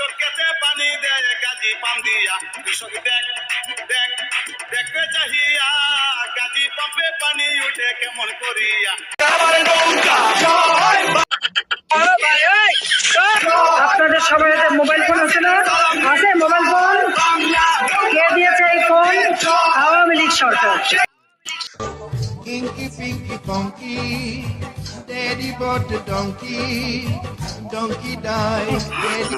কৃষক খেতে পানি দেয় গাজী পাম্প দিয়া, কৃষক দেখ দেখ দেখবে চাহিয়া, গাজী পাম্পে পানি উঠে কেমন করিয়া। আপনাদের সবাই মোবাইল ফোন আছে না? আছে মোবাইল ফোন? কে দিয়েছে এই phone? Awami League Sarkar. Inky Pinky Funky, Daddy bought the donkey, donkey died, Daddy...